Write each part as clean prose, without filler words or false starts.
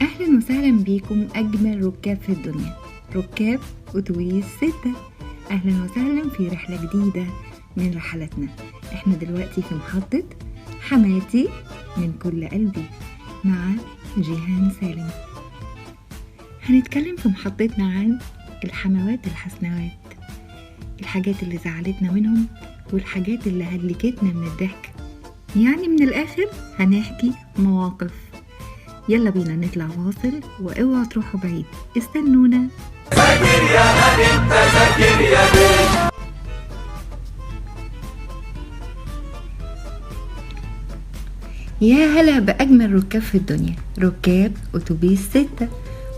أهلا وسهلا بيكم أجمل ركاب في الدنيا، ركاب أتوبيس 6. أهلا وسهلا في رحلة جديدة من رحلاتنا. احنا دلوقتي في محطة حماتي من كل قلبي مع جيهان سالم. هنتكلم في محطتنا عن الحموات الحسنوات، الحاجات اللي زعلتنا منهم والحاجات اللي هلكتنا من الضحك، يعني من الآخر هنحكي مواقف. يلا بينا نطلع فاصل، واوعوا تروحوا بعيد، استنونا. ذاكر يا هل انت ذاكر يا بيه. يا هلا بأجمل ركاب في الدنيا، ركاب أتوبيس 6،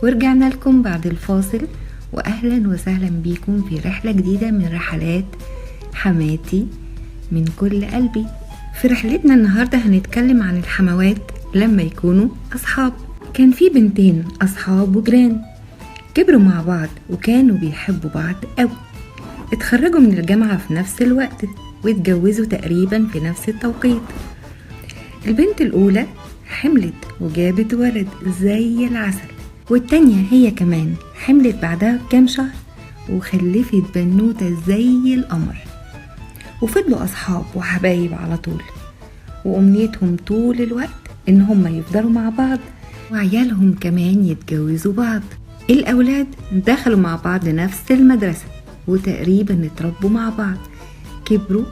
ورجعنا لكم بعد الفاصل، وأهلا وسهلا بيكم في رحلة جديدة من رحلات حماتي من كل قلبي. في رحلتنا النهاردة هنتكلم عن الحموات لما يكونوا أصحاب. كان في بنتين أصحاب وجيران، كبروا مع بعض وكانوا بيحبوا بعض قوي. اتخرجوا من الجامعة في نفس الوقت واتجوزوا تقريبا في نفس التوقيت. البنت الأولى حملت وجابت ولد زي العسل، والتانية هي كمان حملت بعدها بكام شهر وخلفت بنوتة زي القمر. وفضلوا أصحاب وحبايب على طول، وأمنيتهم طول الوقت إن هم يفضلوا مع بعض وعيالهم كمان يتجوزوا بعض. الأولاد دخلوا مع بعض نفس المدرسة وتقريبا اتربوا مع بعض، كبروا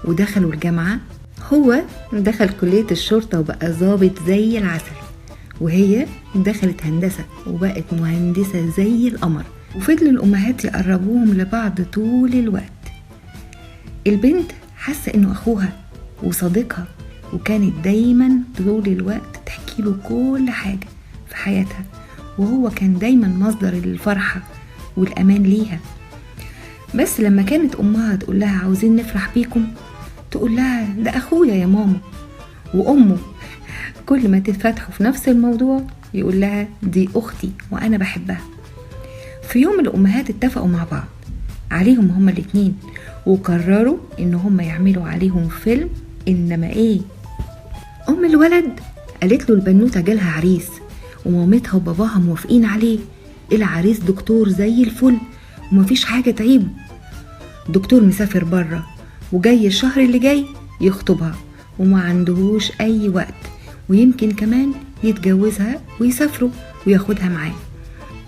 ودخلوا الجامعة. هو دخل كلية الشرطة وبقى ضابط زي العسل، وهي دخلت هندسة وبقت مهندسة زي القمر. وفضلوا الأمهات يقربوهم لبعض طول الوقت. البنت حاسة إنه أخوها وصديقها، وكانت دايما طول الوقت تحكي له كل حاجة في حياتها، وهو كان دايما مصدر الفرحة والأمان ليها. بس لما كانت أمها تقول لها عاوزين نفرح بيكم، تقول لها ده أخويا يا ماما. وأمه كل ما تتفتحوا في نفس الموضوع يقول لها دي أختي وأنا بحبها. في يوم الأمهات اتفقوا مع بعض عليهم هما الاتنين، وقرروا إن هما يعملوا عليهم فيلم. إنما إيه، أم الولد قالت له البنوتة جالها عريس ومامتها وباباها موافقين عليه. العريس دكتور زي الفل ومفيش حاجة تعيبه، دكتور مسافر برا وجاي الشهر اللي جاي يخطبها، وما عندهوش أي وقت، ويمكن كمان يتجوزها ويسافروا وياخدها معاه.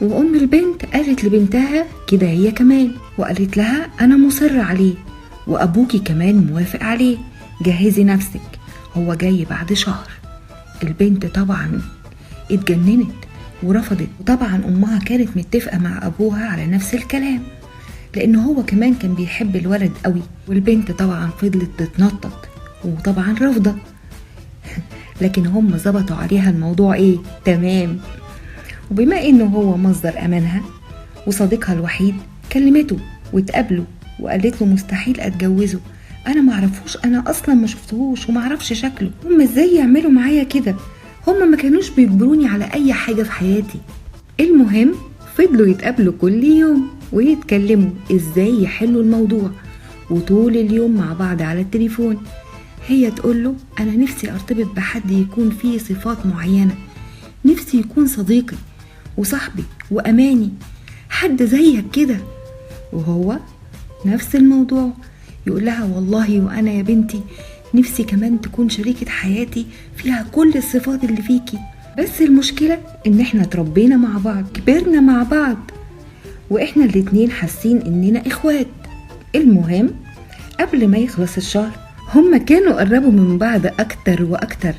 وأم البنت قالت لبنتها كده هي كمان، وقالت لها أنا مصر عليه وأبوكي كمان موافق عليه، جهزي نفسك هو جاي بعد شهر. البنت طبعا اتجننت ورفضت، وطبعا أمها كانت متفقة مع أبوها على نفس الكلام، لأن هو كمان كان بيحب الولد قوي. والبنت طبعا فضلت تتنطط وطبعا رافضة لكن هم ظبطوا عليها الموضوع ايه تمام. وبما انه هو مصدر امانها وصديقها الوحيد، كلمته واتقابلوا وقالت له مستحيل اتجوزه، انا معرفوش، انا اصلا ما شفتهوش ومعرفش شكله، هم ازاي يعملوا معايا كده؟ هم ما كانوش بيجبروني على اي حاجة في حياتي. المهم فضلوا يتقابلوا كل يوم ويتكلموا ازاي يحلوا الموضوع، وطول اليوم مع بعض على التليفون. هي تقول له انا نفسي ارتبط بحد يكون فيه صفات معينة، نفسي يكون صديقي وصاحبي واماني، حد زيك كده. وهو نفس الموضوع، يقول لها والله وانا يا بنتي نفسي كمان تكون شريكة حياتي فيها كل الصفات اللي فيكي، بس المشكلة ان احنا تربينا مع بعض، كبرنا مع بعض، واحنا الاتنين حاسين اننا اخوات. المهم قبل ما يخلص الشهر هما كانوا قربوا من بعض اكتر واكتر،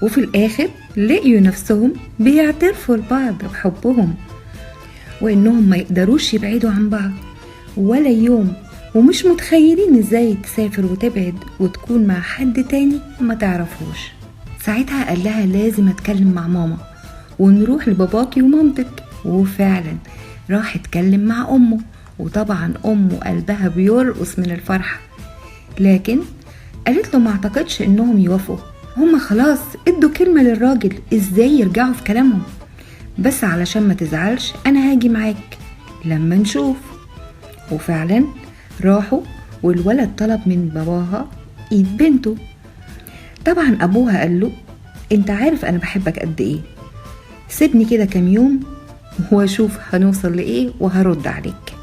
وفي الاخر لقيوا نفسهم بيعترفوا لبعض بحبهم وانهم ما يقدروش يبعدوا عن بعض ولا يوم، ومش متخيلين ازاي تسافر وتبعد وتكون مع حد تاني ما تعرفوش. ساعتها قال لها لازم اتكلم مع ماما ونروح لباباكي ومامتك. وفعلا راح اتكلم مع امه، وطبعا امه قلبها بيرقص من الفرحة، لكن قالت له ما اعتقدش انهم يوافقوا، هما خلاص ادوا كلمة للراجل، ازاي يرجعوا في كلامهم؟ بس علشان ما تزعلش انا هاجي معاك لما نشوف. وفعلا راحوا، والولد طلب من باباها ايد بنته. طبعا ابوها قال له انت عارف انا بحبك قد ايه، سيبني كده كام يوم واشوف هنوصل لايه وهرد عليك.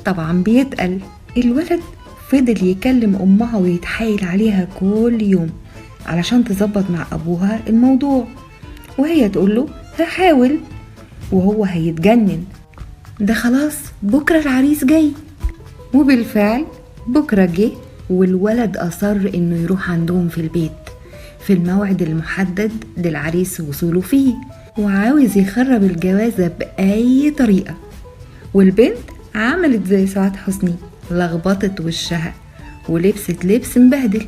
طبعا بيتقل. الولد فضل يكلم امها ويتحايل عليها كل يوم علشان تظبط مع ابوها الموضوع، وهي تقوله هحاول، وهو هيتجنن، ده خلاص بكرة العريس جاي. وبالفعل بكرة جه، والولد أصر إنه يروح عندهم في البيت في الموعد المحدد للعريس وصوله فيه، وعاوز يخرب الجوازة بأي طريقة. والبنت عملت زي سعاد حسني، لخبطت وشها ولبست لبس مبهدل.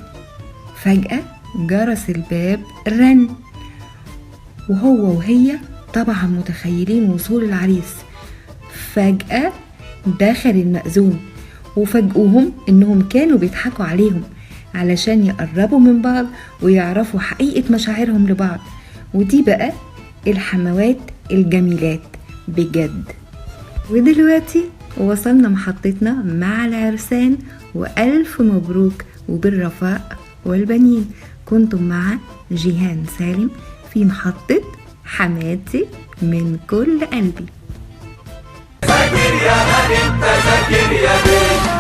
فجأة جرس الباب رن، وهو وهي طبعا متخيلين وصول العريس. فجأة دخل المأذون، وفاجئوهم انهم كانوا بيضحكوا عليهم علشان يقربوا من بعض ويعرفوا حقيقة مشاعرهم لبعض. ودي بقى الحموات الجميلات بجد. ودلوقتي وصلنا محطتنا مع العرسان، وألف مبروك وبالرفاء والبنين. كنتم مع جيهان سالم في محطة حماتي من كل قلبي. ذاكر يا هاني انت ذاكر يا بيه.